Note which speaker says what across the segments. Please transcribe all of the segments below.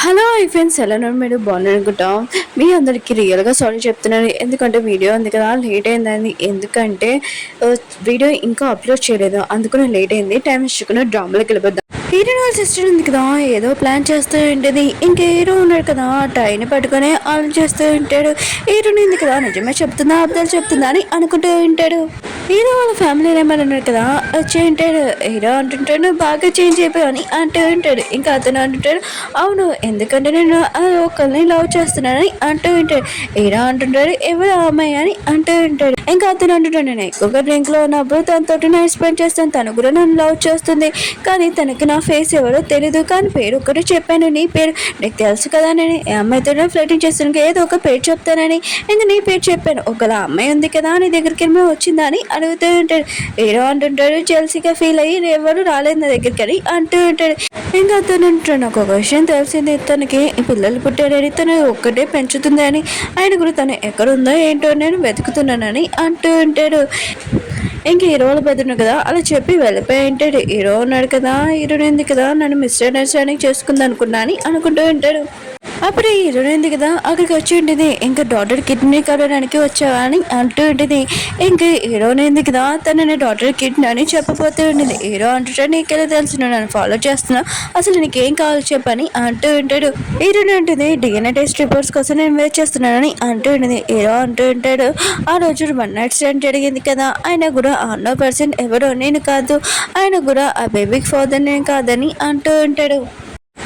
Speaker 1: Hello I friends ఎలా ఉన్నారు మీరు బాగున్నారు అనుకుంటాం. మీ అందరికీ రియల్గా సారీ చెప్తున్నాను. ఎందుకంటే వీడియో ఉంది కదా లేట్ అయిందని. ఎందుకంటే వీడియో ఇంకా అప్లోడ్ చేయలేదు, అందుకని లేట్ అయింది. టైం ఇచ్చుకున్న డ్రామాలోకి వెళ్ళిపోద్దాం. హీరో వాళ్ళ సిస్టర్ ఉంది కదా, ఏదో ప్లాన్ చేస్తూ ఉంటుంది. ఇంకా హీరో ఉన్నాడు కదా, టైని పట్టుకొని ఆలోచిస్తూ ఉంటాడు. హీరోని ఉంది కదా, నిజమే చెప్తుందా అబ్దాలు చెప్తుందా అని అనుకుంటూ ఉంటాడు. హీరో వాళ్ళ ఫ్యామిలీ మెంబర్ ఉన్నాడు కదా, వచ్చి ఉంటాడు. హీరో అంటుంటాడు నువ్వు బాగా చేంజ్ అయిపోయావు అని అంటూ ఉంటాడు. ఇంకా అతను అంటుంటాడు అవును, ఎందుకంటే నేను ఒకరిని లవ్ చేస్తున్నానని అంటూ ఉంటాడు. హీరో అంటుంటాడు ఎవరు ఆ అమ్మాయి అని అంటూ ఉంటాడు. ఇంకా అతను అంటుంటాడు నేను ఎక్కువగా డ్రింక్ లో ఉన్నప్పుడు తనతో నైట్ స్పెండ్ చేస్తాను, తను కూడా నన్ను లవ్ చేస్తుంది, కానీ తనకి నా ఫేస్ ఎవరో తెలీదు, కానీ పేరు ఒకటి చెప్పాను, నీ పేరు నీకు తెలుసు కదా, నేను ఏ అమ్మాయితో ఫ్లర్టింగ్ చేస్తున్నాను, ఏదో ఒక పేరు చెప్తానని ఇంకా నీ పేరు చెప్పాను, ఒకలా అమ్మాయి ఉంది కదా నీ దగ్గరికి ఏమో వచ్చిందా అని అడుగుతూ ఉంటాడు. హీరో అంటుంటాడు జెల్సీగా ఫీల్ అయ్యి ఎవరు రాలేదు నా దగ్గరికి అని అంటూ ఉంటాడు. ఇంకా అతను అంటాడు నాకు ఒక విషయం తెలిసింది, తనకి పిల్లలు పుట్టారని తను ఒక్కటే పెంచుతుంది అని, ఆయన కూడా తను ఎక్కడుందో ఏంటో నేను వెతుకుతున్నానని అంటూ ఉంటాడు. ఇంక హీరో వాళ్ళ పెద్దను కదా అలా చెప్పి వెళ్ళిపోయి ఉంటాడు. హీరో ఉన్నాడు కదా, హీరోయిన్ ఉంది కదా నన్ను మిస్అండర్స్టాండింగ్ చేసుకుంది అనుకున్నా అని అనుకుంటూ ఉంటాడు. అప్పుడు హీరోయిన్ ఉంది కదా అక్కడికి వచ్చి ఉంటుంది. ఇంకా డాక్టర్ కిడ్నీ కలవడానికి వచ్చావా అని అంటూ ఉంటుంది. ఇంకా హీరోయిన్ ఉంది కదా తన డాక్టర్ కిడ్నీ అని చెప్పబోతూ ఉంటుంది. హీరో అంటుంటాడు నీకెలా తెలుసు నన్ను ఫాలో చేస్తున్నా, అసలు నీకేం కావాలి చెప్పని అంటూ ఉంటాడు. హీరోయిన్ ఉంటుంది డిఎన్ఏ టెస్ట్ రిపోర్ట్స్ కోసం నేను వెయిట్ చేస్తున్నానని అంటూ ఉంటుంది. హీరో అంటూ ఉంటాడు ఆ రోజు వన్ నైట్ స్టాండ్ జరిగింది కదా, ఆయన కూడా అన్నో పర్సన్ ఎవరో నేను కాదు, ఆయన కూడా ఆ బేబీకి ఫాదర్ నేను కాదని అంటూ ఉంటాడు.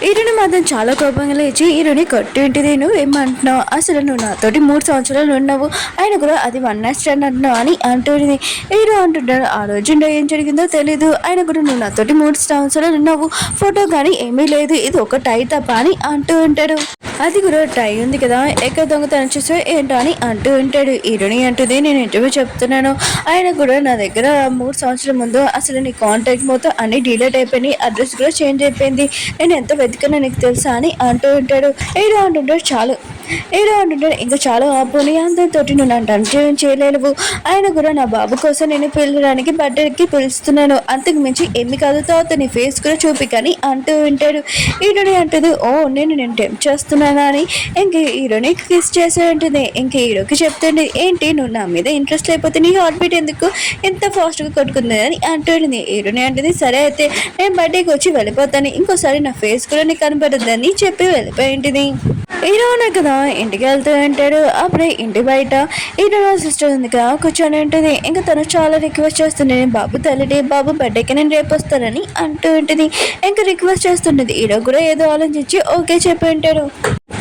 Speaker 1: హీరోని మాత్రం చాలా కోపంగా లేచి హీరోని కొట్టి ఉంటుంది. నువ్వు ఏమంటున్నావు, అసలు నువ్వు నాతోటి 3 సంవత్సరాలు ఉన్నావు, ఆయన కూడా అది వన్ నైట్ స్టాండ్ అంటున్నావు అని అంటుంది. హీరో అంటుంటాడు ఆ రోజు ఏం జరిగిందో తెలీదు, ఆయన కూడా నువ్వు నాతోటి 3 సంవత్సరాలు ఉన్నావు, ఫోటో కానీ ఏమీ లేదు, ఇది ఒక టై తప్ప అని అంటూ ఉంటాడు. అది కూడా టై ఉంది కదా ఎక్కడ దొంగతనం చేసో ఏంటో అని అంటూ ఉంటాడు. హీరోని అంటుంది నేను ఇంటర్వ్యూ చెప్తున్నాను, ఆయన కూడా నా దగ్గర 3 సంవత్సరాల ముందు అసలు నీ కాంటాక్ట్ మొత్తం అన్ని డిలీట్ అయిపోయింది, అడ్రస్ కూడా చేంజ్ అయిపోయింది, నేను ఎంత వెతికన్నా నీకు తెలుసా అని అంటూ ఉంటాడు. హీరో అంటుంటాడు చాలు, హీరో అంటుంటాడు ఇంకా చాలా ఆపుని అందరితో నువ్వు నన్ను అంచం చేయలేవు, ఆయన కూడా నా బాబు కోసం నేను పిల్లడానికి బర్త్డేకి పిలుస్తున్నాను, అంతకు మించి ఏమి కాదు, తర్వాత నీ ఫేస్ కూడా చూపి కానీ అంటూ ఉంటాడు. హీరోని అంటుంది ఓ నేను టెంప్ చేస్తున్నానా అని ఇంక హీరోని కిస్ చేసే ఉంటుంది. ఇంక హీరోకి చెప్తుంది ఏంటి నువ్వు నా మీద ఇంట్రెస్ట్ లేకపోతే నీ హార్ట్ బీట్ ఎందుకు ఎంత ఫాస్ట్గా కొట్టుకుంది అని అంటుంది. హీరోని అంటుంది సరే అయితే నేను బర్త్డేకి వచ్చి వెళ్ళిపోతాను, ఇంకోసారి నా ఫేస్ కూడా నీకు కనపడద్దని చెప్పి వెళ్ళిపోయింటిది. హీరో ఉన్నాయి కదా ఇంటికి వెళ్తూ ఉంటాడు. అప్పుడే ఇంటి బయట హీరో సిస్టర్ ఉంది కదా కూర్చొని ఉంటుంది. ఇంకా తను చాలా రిక్వెస్ట్ చేస్తుంది బాబు తల్లిడి బాబు బర్త్డేకి నేను రేపు వస్తానని అంటూ ఉంటుంది. ఇంకా రిక్వెస్ట్ చేస్తుంటుంది. హీరో కూడా ఏదో ఆలోచించి ఓకే చెప్పి ఉంటాడు.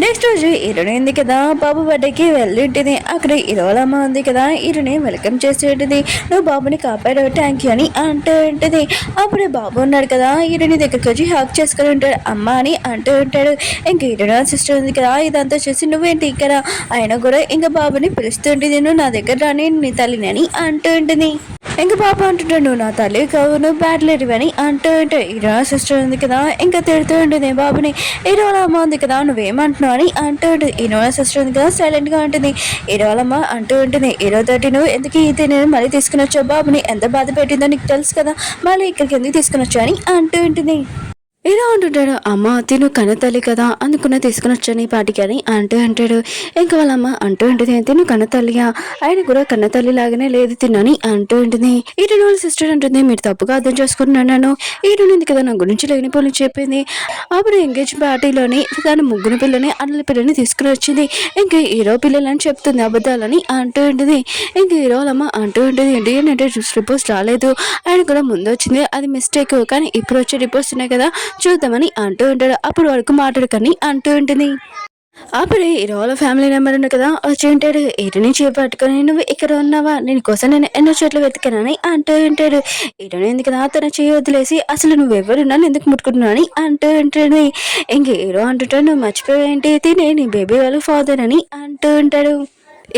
Speaker 1: నెక్స్ట్ రోజు హీరోని ఉంది కదా బాబు బర్త్డేకి వెళ్ళి ఉంటుంది. అక్కడ హీరోలమ్మ ఉంది కదా హీరోని వెల్కమ్ చేసి ఉంటుంది. నువ్వు బాబుని కాపాడావు థ్యాంక్ యూ అని అంటూ ఉంటుంది. అప్పుడే బాబు ఉన్నాడు కదా హీరోని దగ్గరికి వచ్చి హక్ చేసుకుని ఉంటాడు అమ్మ అని అంటూ ఉంటాడు. ఇంక హీరోని సిస్టర్ ఉంది కదా ఇదంతా చూసి నువ్వేంటి ఇక్కడ, ఆయన కూడా ఇంకా బాబుని పిలుస్తుంటుంది నువ్వు నా దగ్గర రాని నీ తల్లిని అని అంటూ ఉంటుంది. ఇంకా బాబు అంటుంటాడు నువ్వు నా తల్లి కావు నువ్వు బ్యాడ్ లేడీ అని అంటూ ఉంటాడు. హీరో సిస్టర్ ఉంది కదా ఇంకా తిడుతూ ఉంటుంది బాబుని. హీరోల అమ్మ ఉంది కదా నువ్వేమంటున్నావు అని అంటూ ఉంటుంది. హీరో సిస్టర్ ఉంది కదా సైలెంట్ గా ఉంటుంది. హీరోలమ్మ అంటూ ఉంటుంది హీరో తోటి నువ్వు ఎందుకు ఇది నేను మళ్ళీ తీసుకుని వచ్చావు, బాబుని ఎంత బాధ పెట్టిందో నీకు తెలుసు కదా, మళ్ళీ ఇక్కడికి ఎందుకు తీసుకుని వచ్చావు అని అంటూ ఉంటుంది. ఇలా అంటుంటాడు అమ్మ తిను కన్న తల్లి కదా అందుకున్న తీసుకుని వచ్చాను ఈ పాటికి అని అంటూ అంటాడు. ఇంకా వాళ్ళమ్మ అంటూ ఉంటుంది తిను కన్న తల్లియా, ఆయన కూడా కన్న తల్లి లాగానే లేదు తినని అంటూ ఉంటుంది. ఈరోజు వాళ్ళ సిస్టర్ అంటుంది మీరు తప్పుగా అర్థం చేసుకుంటున్నాను, ఈరోజు కదా నా గురించి లేని పనులు చెప్పింది. అప్పుడు ఎంగేజ్ పార్టీలోని తన ముగ్గురు పిల్లని అన్నల పిల్లని తీసుకుని వచ్చింది. ఇంకా హీరో పిల్లలని చెప్తుంది అబద్ధాలని అంటూ ఉంటుంది. ఇంకా హీరో వాళ్ళమ్మ అంటూ ఉంటుంది ఏంటంటే రిపోర్ట్స్ రాలేదు, ఆయన కూడా ముందు వచ్చింది అది మిస్టేక్, కానీ ఇప్పుడు వచ్చే రిపోర్ట్స్ ఉన్నాయి కదా చూద్దామని అంటూ ఉంటాడు. అప్పుడు వరకు మాట్లాడుకని అంటూ ఉంటుంది. అప్పుడే హీరోల ఫ్యామిలీ మెంబర్ ఉంది కదా వచ్చి ఉంటాడు. హీరోని చేపట్టుకొని నువ్వు ఇక్కడ ఉన్నావా, నేను కోసం నేను ఎన్నో చోట్ల వెతికానని అంటూ ఉంటాడు. హీరోని ఎందుకు కదా తన చేయి వదిలేసి అసలు నువ్వెవరున్నా ఎందుకు ముట్టుకుంటున్నావు అని అంటూ ఉంటుంది. ఇంక హీరో అంటుంటాడు నువ్వు మర్చిపోయేంటి తినే నీ బేబీ వాళ్ళ ఫాదర్ అని అంటూ ఉంటాడు.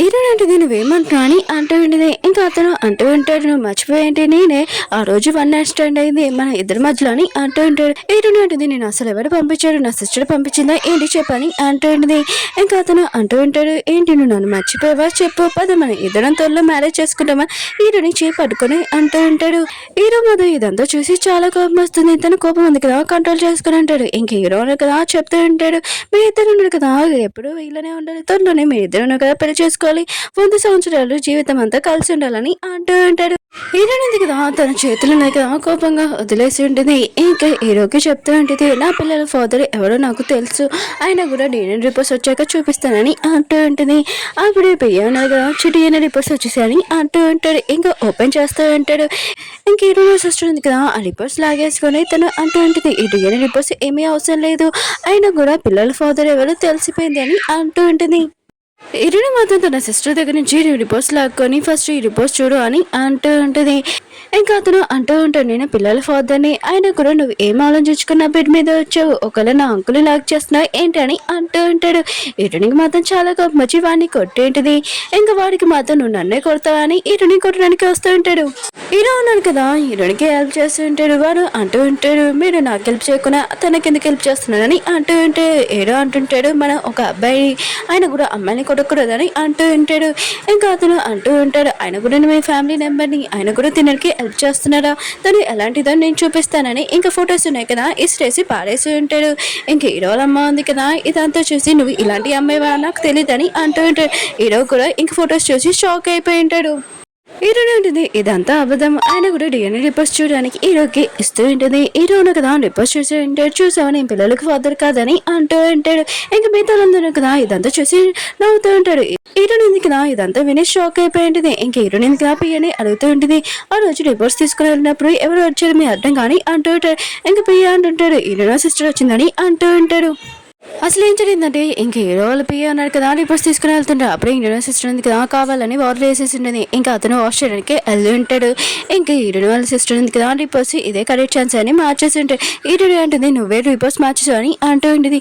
Speaker 1: ఏంటంటే నువ్వేమంటున్నావు అని అంటూ ఉంటుంది. ఇంకా అతను అంటూ ఉంటాడు, నువ్వు మర్చిపోయేంటి, నేనే ఆ రోజు వన్ నైట్ స్టాండ్ అయింది మన ఇద్దరి మధ్యలో అని అంటూ ఉంటాడు. ఏంటంటే నేను అసలు ఎవరు పంపించాడు, నా సిస్టర్ పంపించిందా ఏంటి చెప్పని అంటూ ఉంటుంది. ఇంకా అతను అంటూ ఉంటాడు, ఏంటి నువ్వు నన్ను మర్చిపోయావా చెప్పు, పద మన ఇద్దరం త్వరలో మ్యారేజ్ చేసుకుంటామా హీరోని చేయి పట్టుకొని అంటూ ఉంటాడు. హీరో మీద ఇదంతా చూసి చాలా కోపం వస్తుంది. తన కోపం ఉంది కదా కంట్రోల్ చేసుకుని అంటాడు. ఇంక హీరో కదా చెప్తూ ఉంటాడు, మీ ఇద్దరు ఉన్నారు కదా ఎప్పుడు ఇలానే ఉండాలి, త్వరలోనే మీ ఇద్దరు ఉన్నారు కదా పెళ్లి చేసుకోవాలి, 100 సంవత్సరాలు జీవితం అంతా కలిసి ఉండాలని అంటూ ఉంటాడు. హీరోయిన్ ఉంది కదా తన చేతులు ఉన్నాయి కదా కోపంగా వదిలేసి ఉంటుంది. ఇంకా హీరోకి చెప్తూ ఉంటుంది, నా పిల్లల ఫాదర్ ఎవరో నాకు తెలుసు, ఆయన కూడా డిఎన్ఏ రిపోర్ట్స్ వచ్చాక చూపిస్తానని అంటూ ఉంటుంది. అప్పుడు పియ్య ఉన్నారు కదా డిఎన్ఏ రిపోర్ట్స్ వచ్చేసాయని అంటూ ఉంటాడు. ఇంకా ఓపెన్ చేస్తూ ఉంటాడు. ఇంక హీరో సిస్టర్ ఉంది కదా ఆ రిపోర్ట్స్ లాగేసుకొని తను అంటూ ఉంటుంది, ఈ డిఎన్ఏ రిపోర్ట్స్ ఏమీ అవసరం లేదు, అయినా కూడా పిల్లల ఫాదర్ ఎవరో తెలిసిపోయింది అని అంటూ ఉంటుంది. హీరోయిన్ మాత్రం తన సిస్టర్ దగ్గర నుంచి రిపోర్ట్స్ లాక్కొని ఫస్ట్ ఈ రిపోర్ట్స్ చూడు అని అంటూ ఉంటుంది. ఇంకా అతను అంటూ ఉంటాడు, నేను పిల్లల ఫాదర్ని, ఆయన కూడా నువ్వు ఏం ఆలోచించుకున్న బెడ్ మీద వచ్చావు, ఒకవేళ నా అంకులు లాక్ చేస్తున్నావు ఏంటి అని అంటూ ఉంటాడు. హీరోయిన్కి మాత్రం చాలా కోపం వచ్చి వాడిని కొట్టేంటిది. ఇంకా వాడికి మాత్రం నువ్వు నన్నే కొడతావా అని హీరోయిన్ కొట్టడానికి వస్తూ ఉంటాడు. హీరో ఉన్నాడు కదా హీరోయిన్కి హెల్ప్ చేస్తూ ఉంటాడు. వాడు అంటూ ఉంటాడు, మీరు నాకు హెల్ప్ చేయకుండా తనకి ఎందుకు హెల్ప్ చేస్తున్నారని అంటూ ఉంటే హీరో అంటుంటాడు, మన ఒక అబ్బాయి ఆయన కూడా అమ్మాయిని కొట్టకూడదని అంటూ ఉంటాడు. ఇంకా అతను అంటూ ఉంటాడు, ఆయన కూడా మీ ఫ్యామిలీ మెంబర్ని, ఆయన కూడా తినడానికి హెల్ప్ చేస్తున్నాడా, తను ఎలాంటిదో నేను చూపిస్తానని ఇంకా ఫొటోస్ ఉన్నాయి కదా ఇసిరేసి పారేసి ఉంటాడు. ఇంక హీరో అమ్మ ఉంది కదా ఇదంతా చూసి నువ్వు ఇలాంటి అమ్మాయివా నాకు తెలియదని అంటూ ఉంటాడు. హీరో కూడా ఇంక ఫొటోస్ చూసి షాక్ అయిపోయి ఉంటాడు. హీరోనే ఉంటుంది ఇదంతా అబద్ధం, ఆయన కూడా డిఎన్ఏ రిపోర్ట్స్ చూడడానికి హీరోకి ఇస్తూ ఉంటుంది. హీరోను కదా రిపోర్ట్స్ చూసి ఉంటాడు, చూసావు నేను పిల్లలకి ఫాదర్ కాదని అంటూ ఉంటాడు. ఇంకా మిగతాలందరూ కదా ఇదంతా చూసి నవ్వుతూ ఉంటాడు. హీరోని ఉంది కదా ఇదంతా విని షాక్ అయిపోయి ఉంటుంది. ఇంకా హీరోని కదా పియ్యని అడుగుతూ ఉంటుంది, ఆ రోజు రిపోర్ట్స్ తీసుకుని వెళ్ళినప్పుడు ఎవరు వచ్చారు మీ అర్థం కానీ అంటూ ఉంటాడు. ఇంకా పియ్య అంటుంటాడు, హీరోనా సిస్టర్ వచ్చిందని అంటూ ఉంటాడు. అసలు ఏం జరిగిందంటే ఇంక హీరో వాళ్ళ పియ్య అన్నాడు కదా రిపోర్ట్స్ తీసుకుని వెళ్తుంటాడు. అప్పుడే హీరోయిన్ సిస్టర్ ఉంది కదా కావాలని వాటర్ వేసేసి ఉండేది. ఇంకా అతను వాష్ చేయడానికి వెళ్ళి ఉంటాడు. ఇంకా హీరోయిన్ వాళ్ళ సిస్టర్ ఉంది కదా రిపోర్ట్స్ ఇదే కరెక్ట్ ఛాన్స్ అని మార్చేసి ఉంటాడు. హీరోయిన్ అంటుంది నువ్వే రిపోర్ట్స్ మార్చేసావు అని అంటూ ఉంటుంది.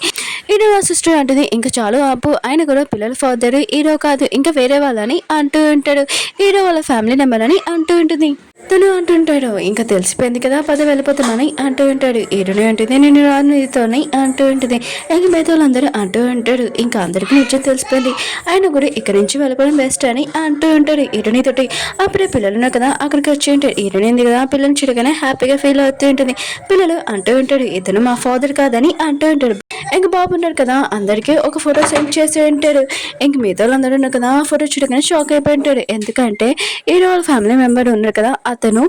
Speaker 1: హీరో వాళ్ళ సిస్టర్ అంటుంది ఇంకా చాలు ఆపు, ఆయన కూడా పిల్లల ఫాదర్ హీరో కాదు ఇంకా వేరే వాళ్ళని అంటూ ఉంటాడు. హీరో వాళ్ళ ఫ్యామిలీ నెంబర్ అని అంటూ ఉంటుంది. తను అంటుంటాడు ఇంకా తెలిసిపోయింది కదా పద వెళ్ళిపోతున్నానని అంటూ ఉంటాడు. హీరోని అంటుంది నేను రాను నీతోని అంటూ ఉంటుంది. ఇంక మిగతాలందరూ అంటూ ఉంటాడు ఇంకా అందరికీ నిజం తెలిసిపోయింది, ఆయన కూడా ఇక్కడి నుంచి వెళ్ళిపోవడం బెస్ట్ అని అంటూ ఉంటాడు హీరోని తోటి. అప్పుడే పిల్లలు ఉన్నారు కదా అక్కడికి వచ్చి ఉంటాడు. హీరోని ఉంది కదా పిల్లల్ని చూడగానే హ్యాపీగా ఫీల్ అవుతూ ఉంటుంది. పిల్లలు అంటూ ఉంటాడు ఇతను మా ఫాదర్ కాదని అంటూ ఉంటాడు. ఇంక బాబు ఉన్నాడు కదా అందరికీ ఒక ఫోటో సెండ్ చేసి ఉంటాడు. ఇంక మిగతా వాళ్ళందరూ ఉన్నారు కదా ఆ ఫోటో చూడగానే షాక్ అయిపోయి ఉంటాడు. ఎందుకంటే హీరో వాళ్ళ ఫ్యామిలీ మెంబర్ ఉన్నారు కదా అతను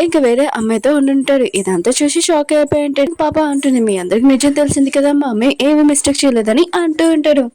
Speaker 1: ఇంకా వేరే అమ్మాయితో ఉండుంటాడు. ఇదంతా చూసి షాక్ అయిపోయి ఉంటాడు. పాప అంటుంది మీ అందరికి నిజం తెలిసింది కదా మా అమ్మాయి ఏమి మిస్టేక్ చేయలేదని అంటూ ఉంటాడు.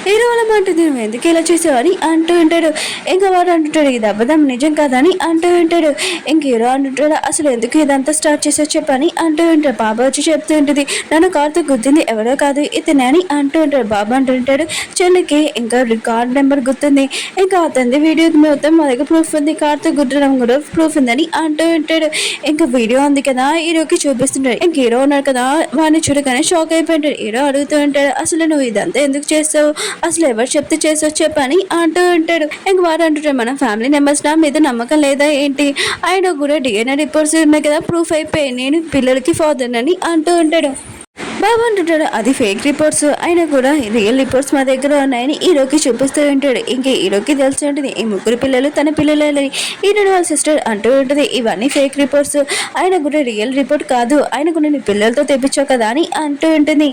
Speaker 1: హీరో వాళ్ళ అంటుంది నువ్వు ఎందుకు ఇలా చేసావు అని అంటూ ఉంటాడు. ఇంకా వాడు అంటుంటాడు ఇది అబద్ధం నిజం కాదని అంటూ ఉంటాడు. ఇంక హీరో అంటుంటాడు అసలు ఎందుకు ఇదంతా స్టార్ట్ చేసావు చెప్పని అంటూ ఉంటాడు. బాబా వచ్చి చెప్తూ ఉంటుంది నన్ను కార్తో గుర్తుంది ఎవరో కాదు ఇతనే అని అంటూ ఉంటాడు. బాబా అంటుంటాడు చెల్లికి ఇంకా కార్డ్ నెంబర్ గుర్తుంది, ఇంకా అతని వీడియో మొత్తం మా దగ్గర ప్రూఫ్ ఉంది, కార్తో గుర్తడం కూడా ప్రూఫ్ ఉందని అంటూ ఉంటాడు. ఇంకా వీడియో ఉంది కదా హీరోకి చూపిస్తుంటాడు. ఇంక హీరో ఉన్నాడు కదా వాడిని చూడగానే షాక్ అయిపోయింటాడు. హీరో అడుగుతూ ఉంటాడు అసలు నువ్వు ఇదంతా ఎందుకు చేస్తావు, అసలు ఎవరు చెప్తే చేసో చెప్పని అంటూ ఉంటాడు. ఇంక వాడు అంటుంటాడు మన ఫ్యామిలీ మెంబర్స్ నా మీద నమ్మకం లేదా ఏంటి, ఆయన కూడా డిఎన్ఏ రిపోర్ట్స్ ఉన్నాయి కదా ప్రూఫ్ అయిపోయి నేను పిల్లలకి ఫాదర్ అని అంటూ ఉంటాడు. బాబు అంటుంటాడు అది ఫేక్ రిపోర్ట్స్, అయినా కూడా రియల్ రిపోర్ట్స్ మా దగ్గర ఉన్నాయని హీరోకి చూపిస్తూ ఉంటాడు. ఇంకా హీరోకి తెలిసి ఉంటుంది ఈ ముగ్గురు పిల్లలు తన పిల్లలని. హీరో వాళ్ళ సిస్టర్ అంటూ ఉంటుంది ఇవన్నీ ఫేక్ రిపోర్ట్స్, ఆయన కూడా రియల్ రిపోర్ట్ కాదు, ఆయన కూడా నీ పిల్లలతో తెప్పించావు కదా అని అంటూ ఉంటుంది.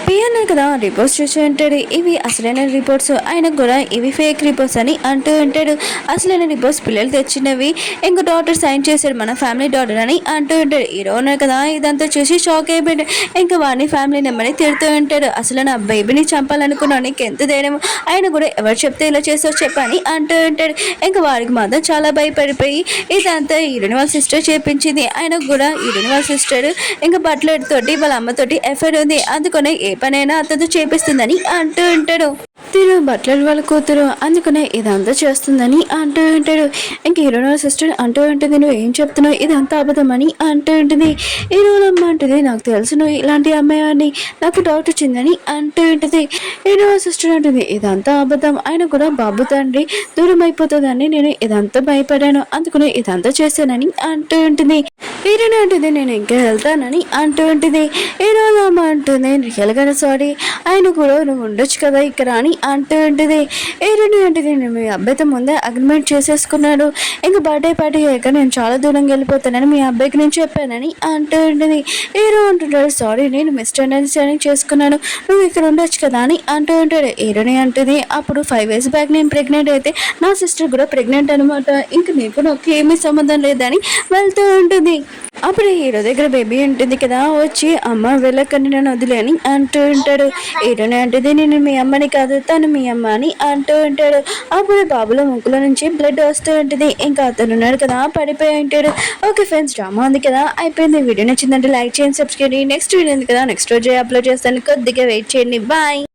Speaker 1: పియన్నా కదా రిపోర్ట్స్ చూసి ఉంటాడు ఇవి అసలైన రిపోర్ట్స్, ఆయనకు కూడా ఇవి ఫేక్ రిపోర్ట్స్ అని అంటూ ఉంటాడు. అసలైన రిపోర్ట్స్ పిల్లలు తెచ్చినవి, ఇంకో డాక్టర్ సైన్ చేశాడు మన ఫ్యామిలీ డాక్టర్ అని అంటూ ఉంటాడు. హీరో ఉన్నారు కదా ఇదంతా చూసి షాక్ అయిపోయాడు. ఇంకా వాడిని ఫ్యామిలీ నెంబర్ని తిడుతూ ఉంటాడు అసలు నా బేబీని చంపాలనుకున్నాను నీకు ఎంత ధైర్యం, ఆయన కూడా ఎవరు చెప్తే ఇలా చేసావు చెప్పని అంటూ ఉంటాడు. ఇంకా వాడికి మాత్రం చాలా భయపడిపోయి ఇదంతా హీరోని వాళ్ళ సిస్టర్ చేపించింది, ఆయనకు కూడా హీరోని వాళ్ళ సిస్టర్ ఇంకా బట్లర్ తోటి వాళ్ళ అమ్మతోటి ఎఫ్ఐఆర్ ఉంది, అందుకనే ఏ పనైనా అతను చేపిస్తుందని అంటూ ఉంటాడు. తిను బట్లర్ వాళ్ళ కూతురు అందుకనే ఇదంతా చేస్తుందని అంటూ ఉంటాడు. ఇంక హీరోయిన్ సిస్టర్ అంటూ ఉంటుంది, నువ్వు ఏం చెప్తున్నావు, ఇదంతా అబద్ధమని అంటూ ఉంటుంది. హీరోలమ్మ అంటుంది, నాకు తెలుసు నువ్వు ఇలాంటి అమ్మాయిని, నాకు డౌట్ వచ్చిందని అంటూ ఉంటుంది. హీరో సిస్టర్ అంటుంది, ఇదంతా అబద్ధం, ఆయన కూడా బాబు తండ్రి దూరం అయిపోతుందని నేను ఇదంతా భయపడాను, అందుకనే ఇదంతా చేశానని అంటూ ఉంటుంది. హీరోయిన్ అంటుంది, నేను ఇంకా వెళ్తానని అంటూ ఉంటుంది. హీరోలమ్మ అంటుంది, రియల్గానే సారీ, ఆయన కూడా నువ్వు ఉండొచ్చు కదా ఇక్కడ అని అంటూ ఉంటుంది. హీరోయిన్ అంటుంది, నేను మీ అబ్బాయితో ముందే అగ్రిమెంట్ చేసేసుకున్నాడు, ఇంకా బర్త్డే పార్టీ అయ్యాక నేను చాలా దూరంగా వెళ్ళిపోతానని మీ అబ్బాయికి నేను చెప్పానని అంటూ ఉంటుంది. హీరో అంటుంటాడు, సారీ నేను మిస్అండర్స్టాండింగ్ చేసుకున్నాను, నువ్వు ఇక్కడ ఉండొచ్చు కదా అని అంటూ ఉంటాడు. హీరోయిన్ అంటుంది, అప్పుడు 5 years బ్యాక్ నేను ప్రెగ్నెంట్ అయితే నా సిస్టర్ కూడా ప్రెగ్నెంట్ అనమాట, ఇంక నీకు నాకు ఏమీ సంబంధం లేదని వెళ్తూ ఉంటుంది. అప్పుడు హీరో దగ్గర బేబీ ఉంటుంది కదా, వచ్చి అమ్మ వెళ్ళకండి నన్ను వదిలే అని అంటూ ఉంటాడు. హీరోనే అంటుంది, నేను మీ అమ్మని కాదు తను మీ అమ్మ అని అంటూ ఉంటాడు. అప్పుడు బాబులో ముక్కుల నుంచి బ్లడ్ వస్తూ ఉంటుంది. ఇంకా అతను ఉన్నాడు కదా, పడిపోయి ఉంటాడు. ఓకే ఫ్రెండ్స్, డ్రామా ఉంది కదా, అయిపోయింది. వీడియో నచ్చిందంటే లైక్ చేయండి, సబ్స్క్రైబ్ చేయండి. నెక్స్ట్ వీడియో ఉంది కదా, నెక్స్ట్ రోజు అప్లోడ్ చేస్తాను, కొద్దిగా వెయిట్ చేయండి. బాయ్.